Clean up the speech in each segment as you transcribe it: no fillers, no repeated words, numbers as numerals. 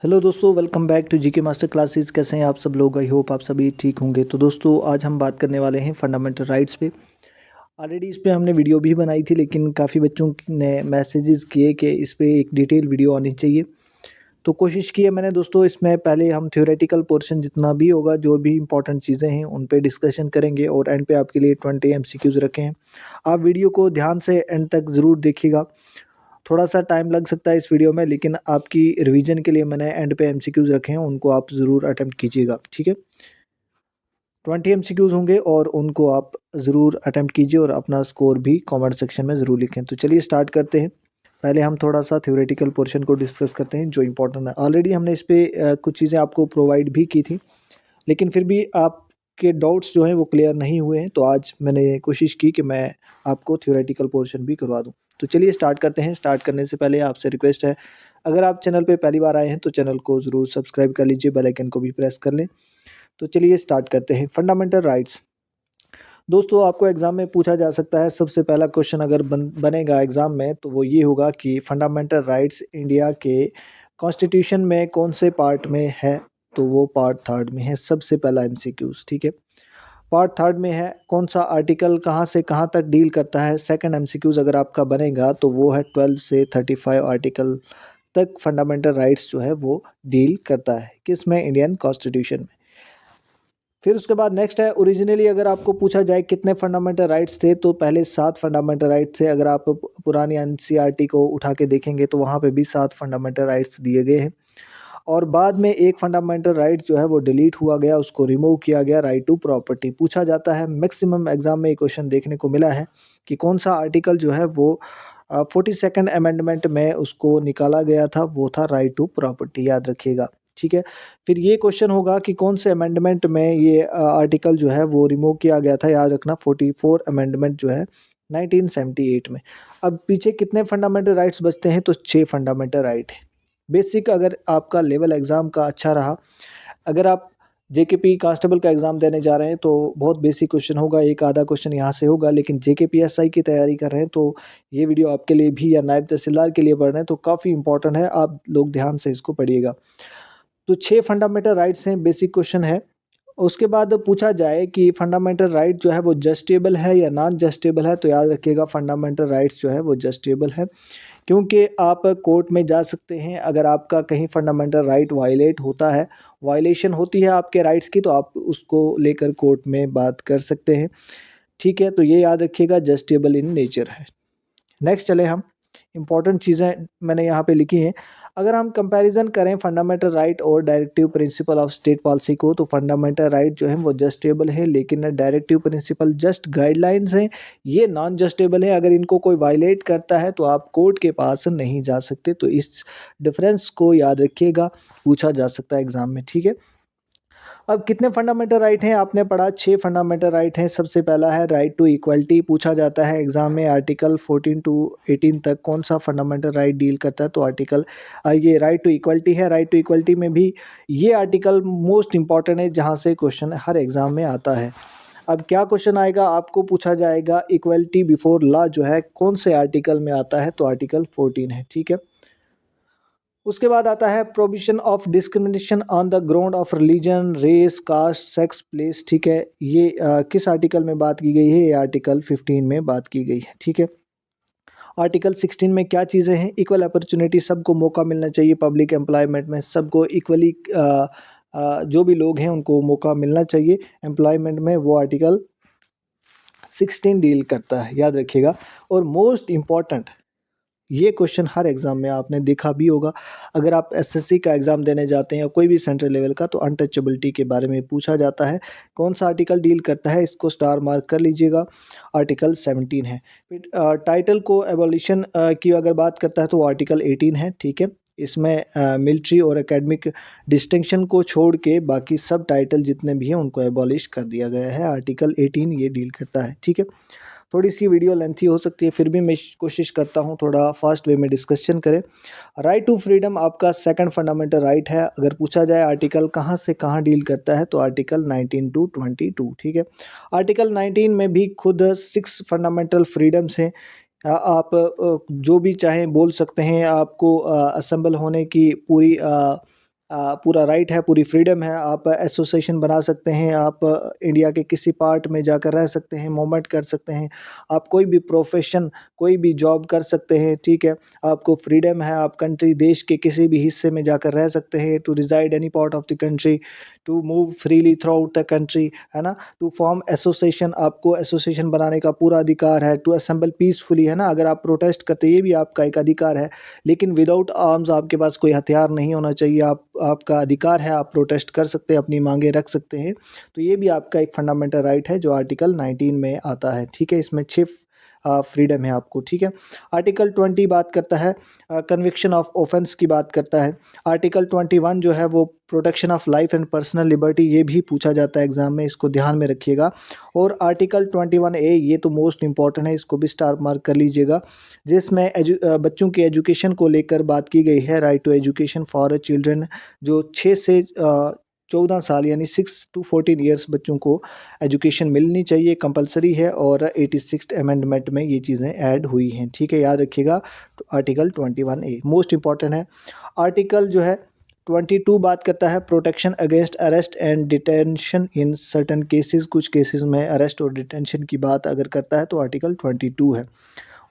Hello दोस्तों, welcome back to GK master classes. कैसे हैं आप सब लोग? आई होप आप सभी ठीक होंगे। तो दोस्तों, आज हम बात करने वाले हैं फंडामेंटल राइट्स पे। ऑलरेडी इस पे हमने वीडियो भी बनाई थी, लेकिन काफ़ी बच्चों ने मैसेजेस किए कि इस पे एक डिटेल वीडियो आनी चाहिए। तो कोशिश की है मैंने दोस्तों। इसमें पहले हम थ्योरेटिकल पोर्शन जितना भी होगा, जो भी इंपॉर्टेंट चीज़ें हैं उन पे डिस्कशन करेंगे, और एंड पे आपके लिए 20 एमसीक्यूज़ रखे हैं। आप वीडियो को ध्यान से एंड तक ज़रूर देखिएगा। थोड़ा सा टाइम लग सकता है इस वीडियो में, लेकिन आपकी रिवीजन के लिए मैंने एंड पे एमसीक्यूज़ रखे हैं, उनको आप ज़रूर अटेम्प्ट कीजिएगा। ठीक है, 20 एमसीक्यूज़ होंगे और उनको आप ज़रूर अटेम्प्ट कीजिए और अपना स्कोर भी कमेंट सेक्शन में ज़रूर लिखें। तो चलिए स्टार्ट करते हैं। पहले हम थोड़ा सा थ्योरेटिकल पोर्शन को डिस्कस करते हैं जो इंपॉर्टेंट है। ऑलरेडी हमने इस पे कुछ चीज़ें आपको प्रोवाइड भी की थी, लेकिन फिर भी आपके डाउट्स जो हैं वो क्लियर नहीं हुए हैं, तो आज मैंने कोशिश की कि मैं आपको थ्योरेटिकल पोर्शन भी करवा दूं। तो चलिए स्टार्ट करते हैं। स्टार्ट करने से पहले आपसे रिक्वेस्ट है, अगर आप चैनल पे पहली बार आए हैं तो चैनल को ज़रूर सब्सक्राइब कर लीजिए, बेल आइकन को भी प्रेस कर लें। तो चलिए स्टार्ट करते हैं। फंडामेंटल राइट्स दोस्तों, आपको एग्ज़ाम में पूछा जा सकता है। सबसे पहला क्वेश्चन अगर बनेगा एग्ज़ाम में, तो वो ये होगा कि फंडामेंटल राइट्स इंडिया के कॉन्स्टिट्यूशन में कौन से पार्ट में है? तो वो पार्ट थर्ड में है। सबसे पहला एमसीक्यूज़, ठीक है, पार्ट थर्ड में है। कौन सा आर्टिकल कहाँ से कहाँ तक डील करता है? सेकंड एमसीक्यूज़ अगर आपका बनेगा तो वो है 12 से 35 आर्टिकल तक फंडामेंटल राइट्स जो है वो डील करता है। किस में? इंडियन कॉन्स्टिट्यूशन में। फिर उसके बाद नेक्स्ट है, ओरिजिनली अगर आपको पूछा जाए कितने फंडामेंटल राइट्स थे, तो पहले 7 फंडामेंटल राइट्स थे। अगर आप पुरानी एनसीईआरटी को उठा के देखेंगे तो वहाँ पे भी 7 फंडामेंटल राइट्स दिए गए हैं। और बाद में एक फंडामेंटल राइट जो है वो डिलीट हुआ गया, उसको रिमूव किया गया, राइट टू प्रॉपर्टी। पूछा जाता है, मैक्सिमम एग्जाम में ये क्वेश्चन देखने को मिला है कि कौन सा आर्टिकल जो है वो 42nd अमेंडमेंट में उसको निकाला गया था, वो था राइट टू प्रॉपर्टी। याद रखिएगा, ठीक है। फिर ये क्वेश्चन होगा कि कौन से अमेंडमेंट में ये आर्टिकल जो है वो रिमूव किया गया था। याद रखना, 44 अमेंडमेंट जो है 1978 में। अब पीछे कितने फंडामेंटल राइट्स बचते हैं? तो 6 फंडामेंटल राइट है। बेसिक अगर आपका लेवल एग्ज़ाम का अच्छा रहा, अगर आप जेकेपी कांस्टेबल का एग्ज़ाम देने जा रहे हैं तो बहुत बेसिक क्वेश्चन होगा, एक आधा क्वेश्चन यहाँ से होगा। लेकिन जेकेपीएसआई की तैयारी कर रहे हैं तो ये वीडियो आपके लिए भी, या नायब तहसीलदार के लिए पढ़ रहे हैं तो काफ़ी इंपॉर्टेंट है। आप लोग ध्यान से इसको पढ़िएगा। तो 6 फंडामेंटल राइट्स हैं, बेसिक क्वेश्चन है। उसके बाद पूछा जाए कि फंडामेंटल राइट जो है वो जस्टिसेबल है या नॉन जस्टिसेबल है, तो याद रखिएगा फंडामेंटल राइट्स जो है वो जस्टिसेबल है, क्योंकि आप कोर्ट में जा सकते हैं। अगर आपका कहीं फंडामेंटल राइट वायलेट होता है, वायलेशन होती है आपके राइट्स की, तो आप उसको लेकर कोर्ट में बात कर सकते हैं। ठीक है, तो ये याद रखिएगा, जस्टिसेबल इन नेचर है। नेक्स्ट चले हम, इंपॉर्टेंट चीज़ें मैंने यहाँ पे लिखी हैं। अगर हम कंपैरिजन करें फंडामेंटल राइट और directive principle of state policy को, तो फंडामेंटल राइट जो है वो जस्टेबल है, लेकिन डायरेक्टिव प्रिंसिपल जस्ट गाइडलाइंस हैं, ये नॉन जस्टेबल है। अगर इनको कोई वायलेट करता है तो आप कोर्ट के पास नहीं जा सकते। तो इस डिफरेंस को याद रखिएगा, पूछा जा सकता है एग्जाम में, ठीक है। अब कितने फंडामेंटल राइट हैं? आपने पढ़ा 6 फंडामेंटल राइट हैं। सबसे पहला है राइट टू इक्वलिटी। पूछा जाता है एग्जाम में, आर्टिकल 14 टू 18 तक कौन सा फंडामेंटल राइट डील करता है? तो आर्टिकल ये राइट टू इक्वलिटी है। राइट टू इक्वलिटी में भी ये आर्टिकल मोस्ट इंपॉर्टेंट है, जहाँ से क्वेश्चन हर एग्जाम में आता है। अब क्या क्वेश्चन आएगा? आपको पूछा जाएगा इक्वलिटी बिफोर लॉ जो है कौन से आर्टिकल में आता है? तो आर्टिकल 14 है, ठीक है। उसके बाद आता है provision of discrimination on the ground of religion, race, caste, sex, place, ठीक है। ये किस आर्टिकल में बात की गई है? ये आर्टिकल 15 में बात की गई है, ठीक है। आर्टिकल 16 में क्या चीज़ें हैं? इक्वल अपॉर्चुनिटी, सबको मौका मिलना चाहिए पब्लिक एम्प्लॉयमेंट में, सबको इक्वली जो भी लोग हैं उनको मौका मिलना चाहिए एम्प्लॉयमेंट में, वो आर्टिकल 16 डील करता है, याद रखिएगा। और मोस्ट इम्पॉर्टेंट, ये क्वेश्चन हर एग्जाम में आपने देखा भी होगा, अगर आप एसएससी का एग्जाम देने जाते हैं या कोई भी सेंट्रल लेवल का, तो अनटचेबिलिटी के बारे में पूछा जाता है। कौन सा आर्टिकल डील करता है? इसको स्टार मार्क कर लीजिएगा, आर्टिकल 17 है। फिर टाइटल को एबॉलिशन की अगर बात करता है तो आर्टिकल 18 है, ठीक है। इसमें मिलिट्री और एकेडमिक डिस्टिंक्शन को छोड़ के बाकी सब टाइटल जितने भी हैं उनको एबॉलिश कर दिया गया है। आर्टिकल 18 ये डील करता है, ठीक है। थोड़ी सी वीडियो लेंथी हो सकती है, फिर भी मैं कोशिश करता हूँ थोड़ा फास्ट वे में डिस्कशन करें। राइट टू फ्रीडम आपका सेकंड फंडामेंटल राइट है। अगर पूछा जाए आर्टिकल कहाँ से कहाँ डील करता है, तो आर्टिकल 19 टू 22, ठीक है। आर्टिकल 19 में भी खुद 6 फंडामेंटल फ्रीडम्स हैं। आप जो भी चाहें बोल सकते हैं, आपको असेंबल होने की पूरी पूरा राइट है, पूरी फ्रीडम है। आप एसोसिएशन बना सकते हैं, आप इंडिया के किसी पार्ट में जाकर रह सकते हैं, मूवमेंट कर सकते हैं, आप कोई भी प्रोफेशन, कोई भी जॉब कर सकते हैं, ठीक है। आपको फ्रीडम है, आप कंट्री देश के किसी भी हिस्से में जाकर रह सकते हैं, to reside any part of the country, to move freely throughout the country, है ना। टू फॉर्म एसोसिएशन, आपको एसोसिएशन बनाने का पूरा अधिकार है। टू असेंबल पीसफुली, है ना, अगर आप प्रोटेस्ट करते हैं ये भी आपका एक अधिकार है, लेकिन विदाउट आर्म्स, आपके पास कोई हथियार नहीं होना चाहिए। आपका अधिकार है, आप प्रोटेस्ट कर सकते हैं, अपनी मांगे रख सकते हैं। तो ये भी आपका एक फंडामेंटल राइट है जो आर्टिकल 19 में आता है, ठीक है। इसमें 6 फ्रीडम है आपको, ठीक है। आर्टिकल 20 बात करता है कन्विक्शन ऑफ ऑफेंस की बात करता है। आर्टिकल 21 जो है वो protection of life and personal liberty, ये भी पूछा जाता है एग्जाम में, इसको ध्यान में रखिएगा। और आर्टिकल 21A, ये तो मोस्ट इंपॉर्टेंट है, इसको भी स्टार मार्क कर लीजिएगा, जिसमें बच्चों की एजुकेशन को लेकर बात की गई है। Right to education for children, जो 6 से 14 साल यानी 6 to 14 ईयर्स बच्चों को एजुकेशन मिलनी चाहिए, कंपलसरी है। और 86th अमेंडमेंट में ये चीज़ें ऐड हुई हैं, ठीक है, याद रखिएगा। आर्टिकल 21A मोस्ट इंपॉर्टेंट है। आर्टिकल जो है 22 बात करता है protection against arrest and detention in certain cases, कुछ केसेस में अरेस्ट और डिटेंशन की बात अगर करता है तो आर्टिकल 22 है।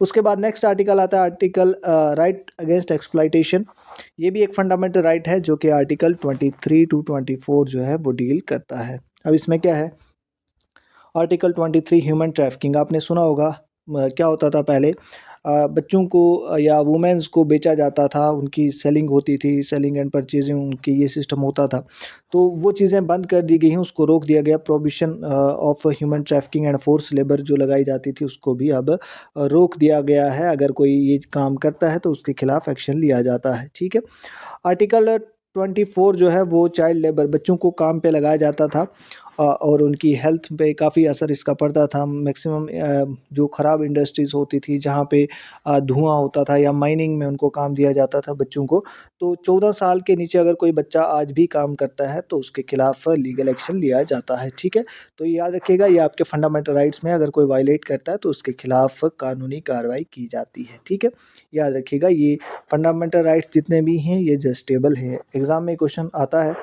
उसके बाद नेक्स्ट आर्टिकल आता है आर्टिकल राइट अगेंस्ट एक्सप्लॉइटेशन, ये भी एक फंडामेंटल राइट है जो कि आर्टिकल 23 to 24 जो है वो डील करता है। अब इसमें क्या है, आर्टिकल 23 ह्यूमन ट्रैफिकिंग, आपने सुना होगा क्या होता था पहले, बच्चों को या वुमेन्स को बेचा जाता था, उनकी सेलिंग होती थी, सेलिंग एंड परचेजिंग उनकी ये सिस्टम होता था। तो वो चीज़ें बंद कर दी गई हैं, उसको रोक दिया गया। Prohibition of human trafficking and force labour जो लगाई जाती थी उसको भी अब रोक दिया गया है। अगर कोई ये काम करता है तो उसके खिलाफ एक्शन लिया जाता है, ठीक है। आर्टिकल 24 जो है वो चाइल्ड लेबर, बच्चों को काम पे लगाया जाता था और उनकी हेल्थ पे काफ़ी असर इसका पड़ता था। मैक्सिमम जो ख़राब इंडस्ट्रीज़ होती थी जहाँ पे धुआं होता था, या माइनिंग में उनको काम दिया जाता था बच्चों को, तो 14 साल के नीचे अगर कोई बच्चा आज भी काम करता है तो उसके खिलाफ लीगल एक्शन लिया जाता है, ठीक है। तो ये याद रखिएगा, ये आपके फंडामेंटल राइट्स में अगर कोई वायलेट करता है तो उसके खिलाफ कानूनी कार्रवाई की जाती है, ठीक है। याद रखिएगा, ये फंडामेंटल राइट्स जितने भी हैं ये जस्टेबल हैं। एग्ज़ाम में क्वेश्चन आता है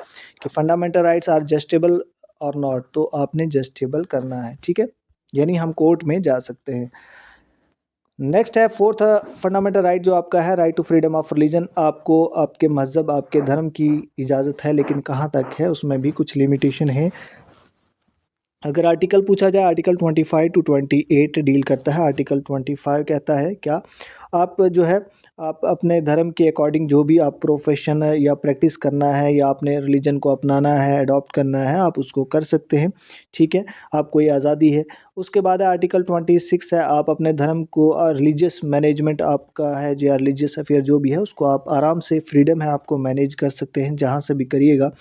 कि फंडामेंटल राइट्स आर जस्टेबल और नॉट, तो आपने जस्टेबल करना है, ठीक है, यानी हम कोर्ट में जा सकते हैं। नेक्स्ट है फोर्थ फंडामेंटल राइट जो आपका है, right to freedom of religion, आपको आपके मज़हब, आपके धर्म की इजाज़त है, लेकिन कहाँ तक है, उसमें भी कुछ लिमिटेशन है। अगर आर्टिकल पूछा जाए, आर्टिकल 25 to 28 डील करता है। आर्टिकल 25 कहता है क्या, आप जो है आप अपने धर्म के अकॉर्डिंग जो भी आप प्रोफेशन या प्रैक्टिस करना है या अपने रिलीजन को अपनाना है, अडॉप्ट करना है, आप उसको कर सकते हैं, ठीक है, आपको ये आज़ादी है। उसके बाद है आर्टिकल 26 है, आप अपने धर्म को रिलीजियस मैनेजमेंट आपका है, जो रिलीजियस अफेयर जो भी है उसको आप आराम से, फ्रीडम है, आपको मैनेज कर सकते हैं जहाँ से भी करिएगा।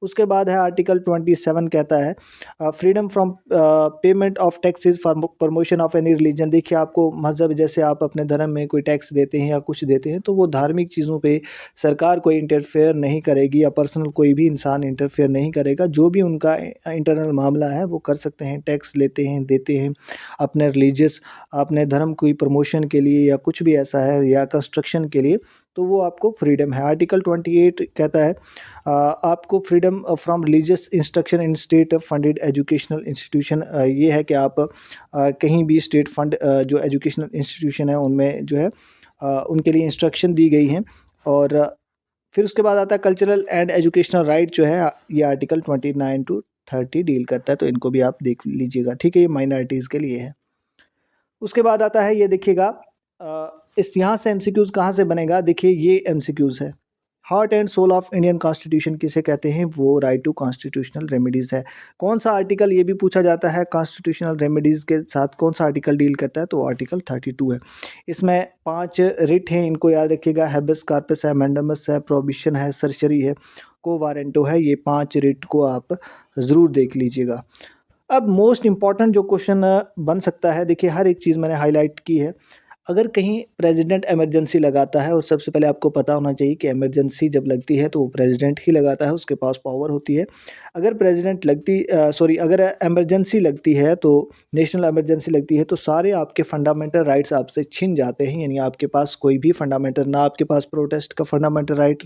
उसके बाद है आर्टिकल 27 कहता है freedom from payment of taxes for promotion of any religion. देखिए, आपको मज़हब, जैसे आप अपने धर्म में कोई टैक्स देते हैं या कुछ देते हैं तो वो धार्मिक चीज़ों पे सरकार कोई इंटरफेयर नहीं करेगी, या पर्सनल कोई भी इंसान इंटरफेयर नहीं करेगा। जो भी उनका इंटरनल मामला है वो कर सकते हैं, टैक्स लेते हैं, देते हैं अपने रिलीजियस, अपने धर्म की प्रमोशन के लिए या कुछ भी ऐसा है, या कंस्ट्रक्शन के लिए, तो वो आपको फ्रीडम है। आर्टिकल 28 कहता है आपको freedom from religious instruction in state funded educational institution, ये है कि आप कहीं भी स्टेट फंड जो एजुकेशनल इंस्टीट्यूशन है उनमें जो है उनके लिए इंस्ट्रक्शन दी गई हैं। और फिर उसके बाद आता है कल्चरल एंड एजुकेशनल राइट जो है, ये आर्टिकल 29 to 30 डील करता है, तो इनको भी आप देख लीजिएगा, ठीक है, ये माइनॉरिटीज़ के लिए है। उसके बाद आता है, ये देखिएगा, इस यहाँ से एमसीक्यूज़ कहाँ से बनेगा, देखिए ये एमसीक्यूज़ है। Heart and soul of Indian constitution किसे कहते हैं, वो राइट टू कॉन्स्टिट्यूशनल रेमेडीज़ है। कौन सा आर्टिकल, ये भी पूछा जाता है, कॉन्स्टिट्यूशनल रेमेडीज़ के साथ कौन सा आर्टिकल डील करता है, तो आर्टिकल 32 है। इसमें 5 रिट हैं, इनको याद रखिएगा, हैबेस कॉर्पस है, मैंडेमस है, प्रोहिबिशन है, सर्जरी है, को वारंटो है। ये 5 रिट को आप ज़रूर देख लीजिएगा। अब मोस्ट इम्पॉर्टेंट जो क्वेश्चन बन सकता है, देखिए हर एक चीज़ मैंने हाईलाइट की है। अगर कहीं प्रेसिडेंट इमरजेंसी लगाता है, और सबसे पहले आपको पता होना चाहिए कि इमरजेंसी जब लगती है तो वो प्रेसिडेंट ही लगाता है, उसके पास पावर होती है। अगर अगर इमरजेंसी लगती है तो नेशनल इमरजेंसी लगती है तो सारे आपके फंडामेंटल राइट्स आपसे छिन जाते हैं, यानी आपके पास कोई भी फंडामेंटल, ना आपके पास प्रोटेस्ट का फंडामेंटल राइट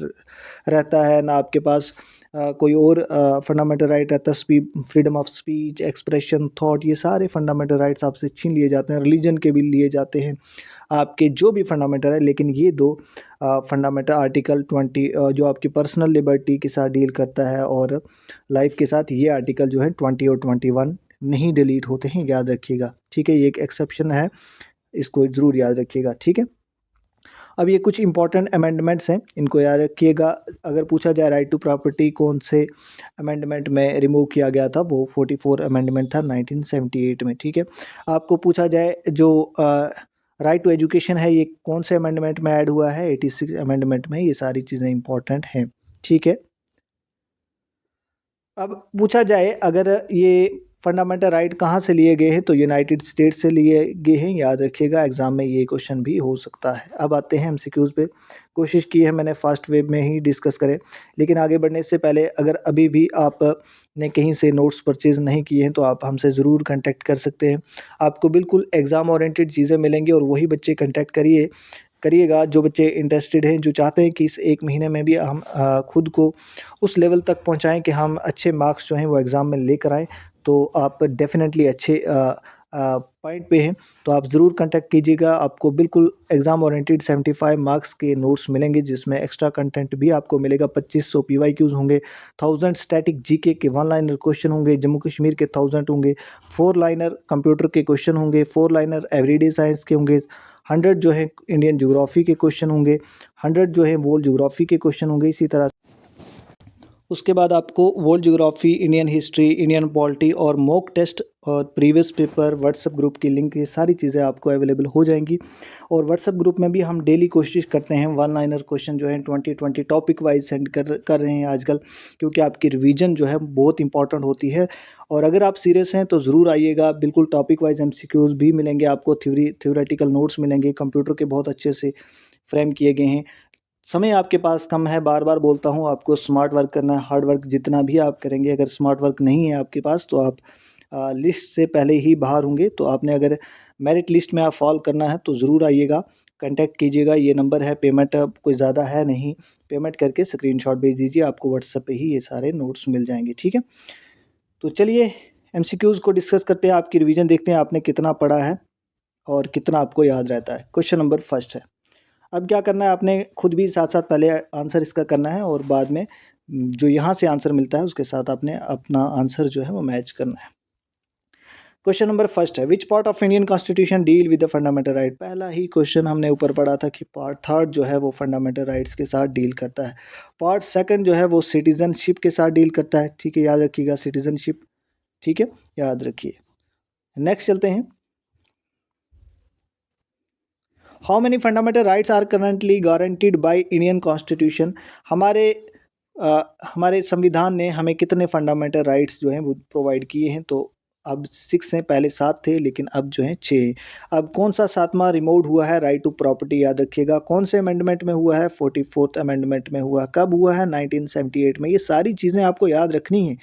रहता है, ना आपके पास कोई और फंडामेंटल राइट रहता है। Freedom of speech, expression, thought, ये सारे फंडामेंटल राइट्स आपसे छीन लिए जाते हैं। रिलीजन के भी लिए जाते हैं, आपके जो भी फंडामेंटल है। लेकिन ये दो फंडामेंटल आर्टिकल 20 जो आपकी पर्सनल लिबर्टी के साथ डील करता है और लाइफ के साथ, ये आर्टिकल जो है 20 और 21 नहीं डिलीट होते हैं, याद रखिएगा। ठीक है, ये एक एक्सेप्शन है, इसको ज़रूर याद रखिएगा। ठीक है, अब ये कुछ इंपॉर्टेंट अमेंडमेंट्स हैं, इनको याद रखिएगा। अगर पूछा जाए राइट टू प्रॉपर्टी कौन से अमेंडमेंट में रिमूव किया गया था, वो 44 अमेंडमेंट था 1978 में। ठीक है, आपको पूछा जाए जो राइट टू एजुकेशन है, ये कौन से अमेंडमेंट में ऐड हुआ है, 86 अमेंडमेंट में। ये सारी चीज़ें इंपॉर्टेंट हैं। ठीक है, अब पूछा जाए अगर ये फंडामेंटल राइट कहाँ से लिए गए हैं, तो यूनाइटेड स्टेट्स से लिए गए हैं, याद रखिएगा। एग्जाम में ये क्वेश्चन भी हो सकता है। अब आते हैं एमसीक्यूज़ पे। कोशिश की है मैंने फास्ट वे में ही डिस्कस करें, लेकिन आगे बढ़ने से पहले अगर अभी भी आप ने कहीं से नोट्स परचेज़ नहीं किए हैं तो आप हमसे ज़रूर कांटेक्ट कर सकते हैं। आपको बिल्कुल एग्ज़ाम ओरिएंटेड चीज़ें मिलेंगी, और वही बच्चे कांटेक्ट करिएगा जो बच्चे इंटरेस्टेड हैं, जो चाहते हैं कि इस 1 महीने में भी हम खुद को उस लेवल तक पहुंचाएं कि हम अच्छे मार्क्स जो हैं वो एग्ज़ाम में लेकर आएँ। तो आप डेफ़िनेटली अच्छे पॉइंट पे हैं, तो आप ज़रूर कांटेक्ट कीजिएगा। आपको बिल्कुल एग्ज़ाम ओरिएंटेड 75 मार्क्स के नोट्स मिलेंगे, जिसमें एक्स्ट्रा कंटेंट भी आपको मिलेगा। 2500 पीवाईक्यूज़ होंगे, 1000 स्टैटिक जीके के 1 लाइनर क्वेश्चन होंगे, जम्मू कश्मीर के 1000 होंगे, 4 लाइनर कंप्यूटर के क्वेश्चन होंगे, 4 लाइनर एवरीडे साइंस के होंगे, 100 जो है इंडियन ज्योग्राफी के क्वेश्चन होंगे, 100 जो है वर्ल्ड ज्योग्राफी के क्वेश्चन होंगे। इसी तरह उसके बाद आपको world geography, Indian history, Indian polity और मॉक टेस्ट और प्रीवियस पेपर, व्हाट्सएप ग्रुप की लिंक, ये सारी चीज़ें आपको अवेलेबल हो जाएंगी। और व्हाट्सएप ग्रुप में भी हम डेली कोशिश करते हैं 1 लाइनर क्वेश्चन जो है 20 टॉपिक वाइज सेंड कर रहे हैं आजकल, क्योंकि आपकी रिवीजन जो है बहुत इंपॉर्टेंट होती है। और अगर आप सीरियस हैं तो ज़रूर आइएगा। बिल्कुल टॉपिक वाइज एमसीक्यूज़ भी मिलेंगे आपको, थ्योरेटिकल नोट्स मिलेंगे, कंप्यूटर के बहुत अच्छे से फ्रेम किए गए हैं। समय आपके पास कम है, बार बार बोलता हूँ, आपको स्मार्ट वर्क करना है। हार्ड वर्क जितना भी आप करेंगे, अगर स्मार्ट वर्क नहीं है आपके पास तो आप लिस्ट से पहले ही बाहर होंगे। तो आपने अगर मेरिट लिस्ट में आप फॉल करना है तो ज़रूर आइएगा, कांटेक्ट कीजिएगा। ये नंबर है, पेमेंट कोई ज़्यादा है नहीं, पेमेंट करके स्क्रीनशॉट भेज दीजिए, आपको व्हाट्सएप पे ही ये सारे नोट्स मिल जाएंगे। ठीक है, तो चलिए एमसीक्यूज़ को डिस्कस करते हैं, आपकी रिवीजन देखते हैं आपने कितना पढ़ा है और कितना आपको याद रहता है। क्वेश्चन नंबर फर्स्ट है। अब क्या करना है, आपने खुद भी साथ साथ पहले आंसर इसका करना है, और बाद में जो यहाँ से आंसर मिलता है उसके साथ आपने अपना आंसर जो है वो मैच करना है। क्वेश्चन नंबर फर्स्ट है, which part of Indian constitution deal with the fundamental right. पहला ही क्वेश्चन हमने ऊपर पढ़ा था कि पार्ट थर्ड जो है वो फंडामेंटल राइट्स के साथ डील करता है। पार्ट सेकंड जो है वो सिटीजनशिप के साथ डील करता है। ठीक है, याद रखिएगा सिटीजनशिप। ठीक है, याद रखिए। नेक्स्ट चलते हैं। How many fundamental rights are currently guaranteed by Indian constitution. हमारे संविधान ने हमें कितने फंडामेंटल राइट्स जो हैं वो प्रोवाइड किए हैं, तो अब 6 हैं, पहले 7 थे लेकिन अब जो हैं 6। अब कौन सा 7वां रिमूव हुआ है, राइट टू प्रॉपर्टी, याद रखिएगा। कौन से अमेंडमेंट में हुआ है, 44th अमेंडमेंट में हुआ। कब हुआ है, 1978 में। ये सारी चीज़ें आपको याद रखनी है।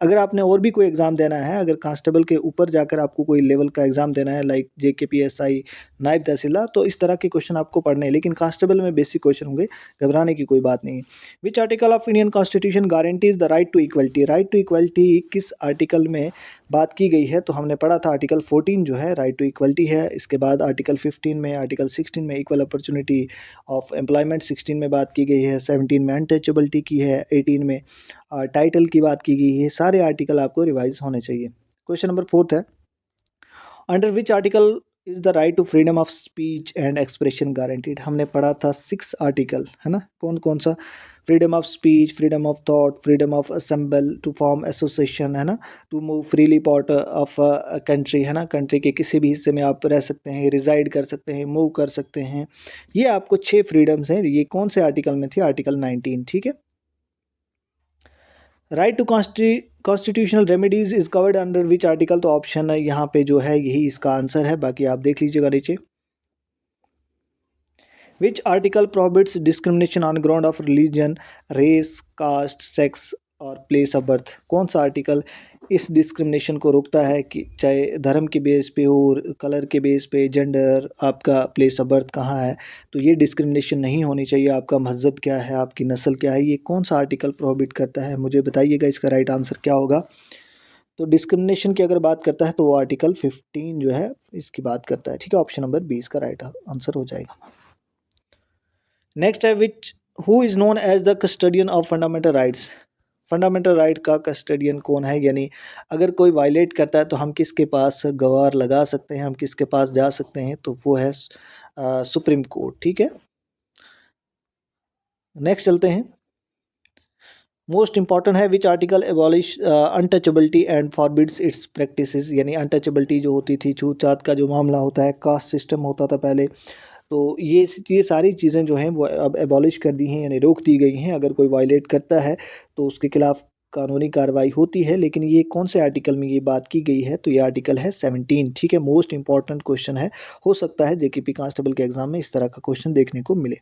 अगर आपने और भी कोई एग्ज़ाम देना है, अगर कांस्टेबल के ऊपर जाकर आपको कोई लेवल का एग्ज़ाम देना है, लाइक JKPSI, नायब तहसीलदार, तो इस तरह के क्वेश्चन आपको पढ़ने हैं। लेकिन कांस्टेबल में बेसिक क्वेश्चन होंगे, घबराने की कोई बात नहीं है। Which article of Indian constitution guarantees the right to equality. Right to equality किस आर्टिकल में बात की गई है, तो हमने पढ़ा था आर्टिकल 14 जो है राइट टू इक्वलिटी है। इसके बाद आर्टिकल 15 में, आर्टिकल 16 में इक्वल अपॉर्चुनिटी ऑफ एम्प्लॉयमेंट, 16 में बात की गई है, 17 में अनटचेबिलिटी की है, 18 में टाइटल की बात की गई है। सारे आर्टिकल आपको रिवाइज होने चाहिए। क्वेश्चन नंबर 4 है, under which article is the right to freedom of speech and expression guaranteed. हमने पढ़ा था 6 आर्टिकल, है ना, कौन कौन सा। Freedom of speech, freedom of thought, freedom of assemble, to form association, है ना, to move freely part of country, है ना, कंट्री के किसी भी हिस्से में आप रह सकते हैं, रिजाइड कर सकते हैं, मूव कर सकते हैं। ये आपको 6 फ्रीडम्स हैं। ये कौन से आर्टिकल में थी, आर्टिकल 19। ठीक है, right to constitutional remedies is covered under which article. तो ऑप्शन है यहाँ पे जो है यही इसका आंसर है, बाकी आप देख लीजिएगा नीचे। Which article prohibits discrimination on ground of religion, race, caste, sex और प्लेस ऑफ बर्थ? कौन सा आर्टिकल इस डिस्क्रिमिनेशन को रोकता है कि चाहे धर्म के बेस पे हो, कलर के बेस पे, जेंडर, आपका प्लेस ऑफ बर्थ कहाँ है, तो ये डिस्क्रिमिनेशन नहीं होनी चाहिए। आपका मज़हब क्या है, आपकी नस्ल क्या है, ये कौन सा आर्टिकल प्रोहिबिट करता है, मुझे बताइएगा। इसका राइट आंसर क्या होगा? तो डिस्क्रिमिनेशन की अगर बात करता है तो वो आर्टिकल 15 जो है इसकी बात करता है। ठीक है, ऑप्शन नंबर 20 का राइट आंसर हो जाएगा। नेक्स्ट है which who is known as the custodian of fundamental rights? Fundamental right का कस्टडियन कौन है, यानी अगर कोई वायलेट करता है तो हम किसके पास गवार लगा सकते हैं, हम किसके पास जा सकते हैं, तो वो है सुप्रीम कोर्ट। ठीक है, नेक्स्ट चलते हैं। मोस्ट इंपॉर्टेंट है which article abolish untouchability and forbids it's practices? यानी अनटचेबिलिटी जो होती थी, छूतछात का जो मामला होता है, कास्ट सिस्टम होता था पहले, तो ये सारी चीज़ें जो हैं वो अब एबॉलिश कर दी हैं, यानी रोक दी गई हैं। अगर कोई वायलेट करता है तो उसके खिलाफ कानूनी कार्रवाई होती है। लेकिन ये कौन से आर्टिकल में ये बात की गई है, तो ये आर्टिकल है 17। ठीक है, मोस्ट इंपॉर्टेंट क्वेश्चन है, हो सकता है जेकेपी कांस्टेबल के एग्जाम में इस तरह का क्वेश्चन देखने को मिले।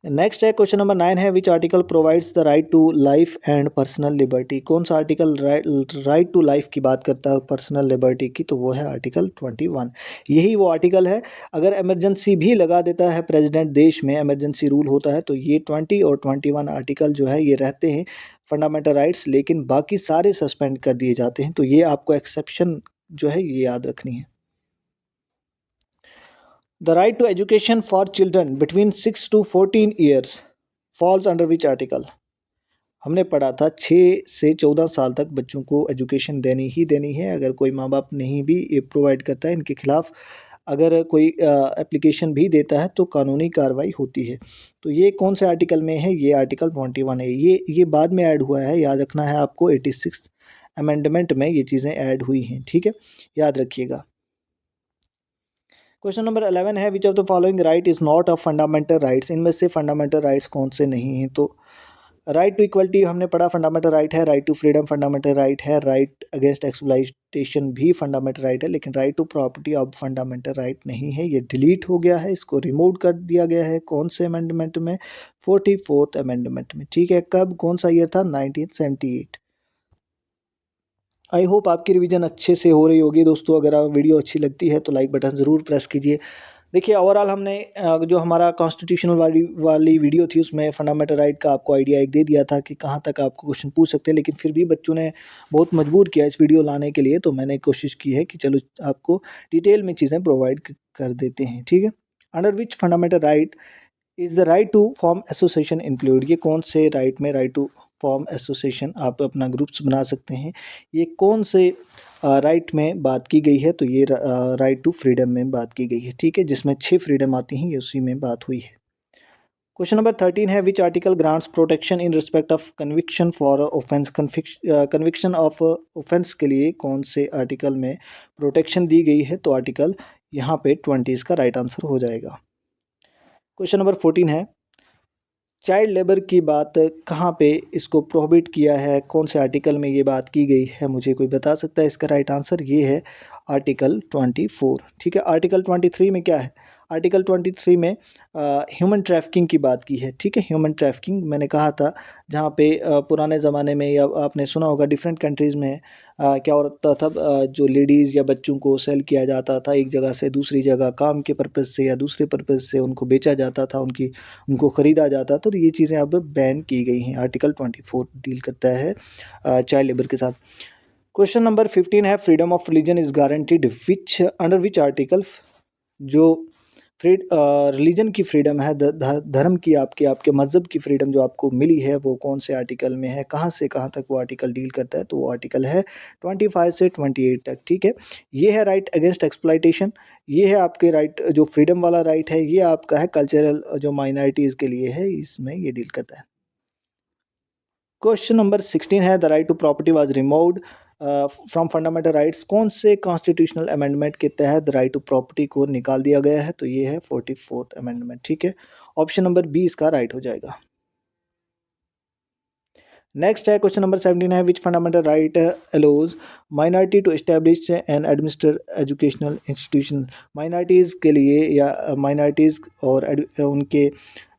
नेक्स्ट है क्वेश्चन नंबर 9 है which article provides the right to life and personal liberty? कौन सा आर्टिकल राइट टू लाइफ की बात करता है और पर्सनल लिबर्टी की, तो वो है आर्टिकल 21। यही वो आर्टिकल है, अगर इमरजेंसी भी लगा देता है प्रेसिडेंट, देश में इमरजेंसी रूल होता है, तो ये 20 और 21 आर्टिकल जो है ये रहते हैं फंडामेंटल राइट्स, लेकिन बाकी सारे सस्पेंड कर दिए जाते हैं। तो ये आपको एक्सेप्शन जो है ये याद रखनी है। The right to education for children between 6 to 14 years falls under which article? हमने पढ़ा था 6 से 14 साल तक बच्चों को एजुकेशन देनी ही देनी है। अगर कोई माँ बाप नहीं भी ये प्रोवाइड करता है, इनके खिलाफ अगर कोई एप्लीकेशन भी देता है तो कानूनी कार्रवाई होती है। तो ये कौन से आर्टिकल में है? ये आर्टिकल 21 है। ये बाद में ऐड हुआ है, याद रखना है आपको। 86 अमेंडमेंट में ये चीज़ें ऐड हुई हैं। ठीक है, याद रखिएगा। क्वेश्चन नंबर 11 है which of the following right is not a fundamental rights? इनमें से फंडामेंटल राइट्स कौन से नहीं हैं? तो राइट टू इक्वलिटी हमने पढ़ा, फंडामेंटल राइट है। Right to freedom fundamental right है। राइट अगेंस्ट एक्सप्लॉइटेशन भी फंडामेंटल राइट है। लेकिन राइट टू प्रॉपर्टी अब फंडामेंटल राइट नहीं है, ये डिलीट हो गया है, इसको रिमूव कर दिया गया है। कौन से अमेंडमेंट में? 44th अमेंडमेंट में। ठीक है, कब, कौन सा ईयर था? 1978। आई होप आपकी रिवीजन अच्छे से हो रही होगी दोस्तों। अगर आप वीडियो अच्छी लगती है तो लाइक बटन ज़रूर प्रेस कीजिए। देखिए, ओवरऑल हमने जो हमारा कॉन्स्टिट्यूशनल वाली वीडियो थी उसमें फंडामेंटल राइट का आपको आइडिया एक दे दिया था कि कहाँ तक आपको क्वेश्चन पूछ सकते हैं। लेकिन फिर भी बच्चों ने बहुत मजबूर किया इस वीडियो लाने के लिए, तो मैंने कोशिश की है कि चलो आपको डिटेल में चीज़ें प्रोवाइड कर देते हैं। ठीक है, under which fundamental right is the right to form association include? ये कौन से राइट में राइट टू फॉर्म एसोसिएशन, आप अपना ग्रुप्स बना सकते हैं, ये कौन से राइट में बात की गई है? तो ये राइट टू फ्रीडम में बात की गई है। ठीक है, जिसमें 6 फ्रीडम आती हैं, ये उसी में बात हुई है। क्वेश्चन नंबर 13 है which article grants protection in respect of conviction for offence? Conviction of offence के लिए कौन से आर्टिकल में प्रोटेक्शन दी गई है? तो आर्टिकल यहाँ पे 20 इसका राइट आंसर हो जाएगा। क्वेश्चन नंबर 14 है चाइल्ड लेबर की बात कहाँ पे इसको प्रोहिबिट किया है, कौन से आर्टिकल में ये बात की गई है, मुझे कोई बता सकता है? इसका राइट आंसर ये है आर्टिकल 24। ठीक है, आर्टिकल 23 में क्या है? आर्टिकल 23 में ह्यूमन ट्रैफिकिंग की बात की है। ठीक है, ह्यूमन ट्रैफिकिंग मैंने कहा था, जहाँ पे पुराने ज़माने में या आपने सुना होगा डिफरेंट कंट्रीज़ में क्या होता था, जो लेडीज़ या बच्चों को सेल किया जाता था एक जगह से दूसरी जगह, काम के पर्पज़ से या दूसरे पर्पज़ से उनको बेचा जाता था, उनको ख़रीदा जाता था। तो ये चीज़ें अब बैन की गई हैं। आर्टिकल 24 डील करता है चाइल्ड लेबर के साथ। क्वेश्चन नंबर 15 है freedom of religion is guaranteed which under which article? जो रिलीजन की फ्रीडम है, धर्म की, आपके आपके मज़हब की फ्रीडम जो आपको मिली है, वो कौन से आर्टिकल में है, कहाँ से कहाँ तक वो आर्टिकल डील करता है? तो वो आर्टिकल है 25 से 28 तक। ठीक है, ये है राइट अगेंस्ट एक्सप्लॉइटेशन, ये है आपके राइट, जो फ्रीडम वाला राइट है ये आपका है कल्चरल जो माइनॉरिटीज़ के लिए है, इसमें ये डील करता है। क्वेश्चन नंबर 16 है the right to property was removed from fundamental rights? कौन से कॉन्स्टिट्यूशनल अमेंडमेंट के तहत राइट टू प्रॉपर्टी को निकाल दिया गया है? तो ये है 44th अमेंडमेंट। ठीक है, ऑप्शन नंबर 20 का राइट हो जाएगा। नेक्स्ट है क्वेश्चन नंबर 17 है, which fundamental right allows minority to establish and administer educational institution. Minorities के लिए या माइनॉरिटीज़ और उनके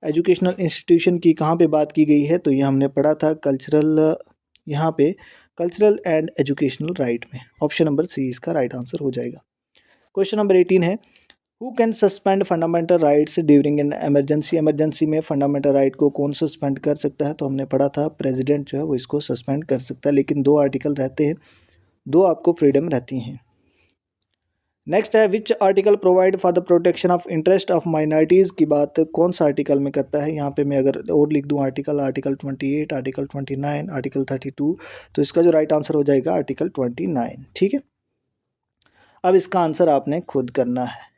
एजुकेशनल इंस्टीट्यूशन की कहाँ पे बात की गई है, तो ये हमने पढ़ा था कल्चरल, यहाँ पे कल्चरल एंड एजुकेशनल राइट में। ऑप्शन नंबर सी इसका राइट आंसर हो जाएगा। क्वेश्चन नंबर 18 है, who can suspend fundamental rights during an emergency. Emergency में फंडामेंटल राइट को कौन सस्पेंड कर सकता है, तो हमने पढ़ा था प्रेसिडेंट जो है वो इसको सस्पेंड कर सकता है, लेकिन 2 आर्टिकल रहते हैं, 2 आपको फ्रीडम रहती हैं। नेक्स्ट है, which article provide for the protection of interest of minorities की बात कौन सा आर्टिकल में करता है। यहाँ पे मैं अगर और लिख दूँ आर्टिकल 28, आर्टिकल 29, आर्टिकल 32, तो इसका जो राइट आंसर हो जाएगा आर्टिकल 29। ठीक है, अब इसका आंसर आपने खुद करना है।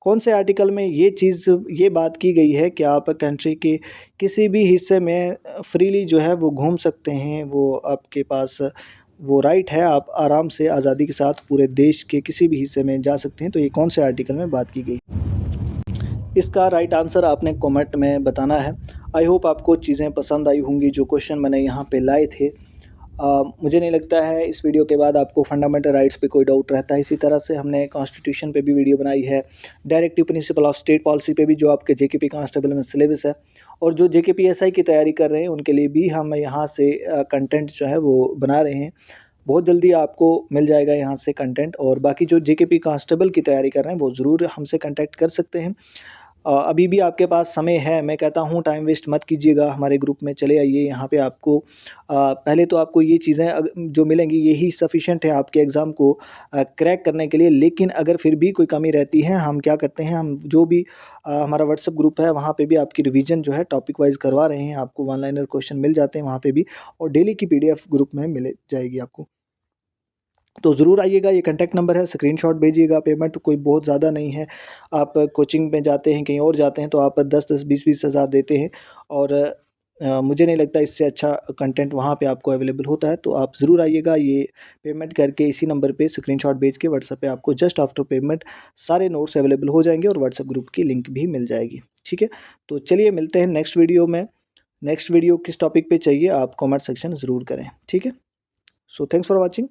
कौन से आर्टिकल में ये बात की गई है कि आप कंट्री के किसी भी हिस्से में फ्रीली जो है वो घूम सकते हैं, वो आपके पास वो राइट है, आप आराम से आज़ादी के साथ पूरे देश के किसी भी हिस्से में जा सकते हैं। तो ये कौन से आर्टिकल में बात की गई, इसका राइट आंसर आपने कमेंट में बताना है। आई होप आपको चीज़ें पसंद आई होंगी जो क्वेश्चन मैंने यहाँ पे लाए थे। मुझे नहीं लगता है इस वीडियो के बाद आपको फंडामेंटल राइट्स पे कोई डाउट रहता है। इसी तरह से हमने कॉन्स्टिट्यूशन पे भी वीडियो बनाई है, directive principle of state policy पे भी जो आपके जेकेपी कांस्टेबल में सिलेबस है, और जो जेकेपी एसआई की तैयारी कर रहे हैं उनके लिए भी हम यहाँ से कंटेंट जो है वो बना रहे हैं। बहुत जल्दी आपको मिल जाएगा यहाँ से कंटेंट, और बाकी जो जेकेपी कांस्टेबल की तैयारी कर रहे हैं वो ज़रूर हमसे कांटेक्ट कर सकते हैं। अभी भी आपके पास समय है, मैं कहता हूँ टाइम वेस्ट मत कीजिएगा, हमारे ग्रुप में चले आइए। यहाँ पे आपको पहले तो आपको ये चीज़ें जो मिलेंगी यही सफिशिएंट है आपके एग्ज़ाम को क्रैक करने के लिए, लेकिन अगर फिर भी कोई कमी रहती है, हम क्या करते हैं, हम जो भी हमारा व्हाट्सएप ग्रुप है वहाँ पे भी आपकी रिवीजन जो है टॉपिक वाइज करवा रहे हैं। आपको वन लाइनर क्वेश्चन मिल जाते हैं वहाँ पे भी, और डेली की पीडीएफ ग्रुप में मिल जाएगी आपको। तो ज़रूर आइएगा, ये कॉन्टैक्ट नंबर है, स्क्रीनशॉट भेजिएगा। पेमेंट कोई बहुत ज़्यादा नहीं है, आप कोचिंग में जाते हैं कहीं और जाते हैं तो आप 10-10, 20-20 हज़ार देते हैं, और मुझे नहीं लगता इससे अच्छा कंटेंट वहाँ पे आपको अवेलेबल होता है। तो आप ज़रूर आइएगा, ये पेमेंट करके इसी नंबर पे स्क्रीनशॉट भेज के व्हाट्सएप पे आपको जस्ट आफ्टर पेमेंट सारे नोट्स अवेलेबल हो जाएंगे, और व्हाट्सएप ग्रुप की लिंक भी मिल जाएगी। ठीक है, तो चलिए मिलते हैं नेक्स्ट वीडियो में। नेक्स्ट वीडियो किस टॉपिक पे चाहिए आप कमेंट सेक्शन ज़रूर करें। ठीक है, सो थैंक्स फॉर वॉचिंग।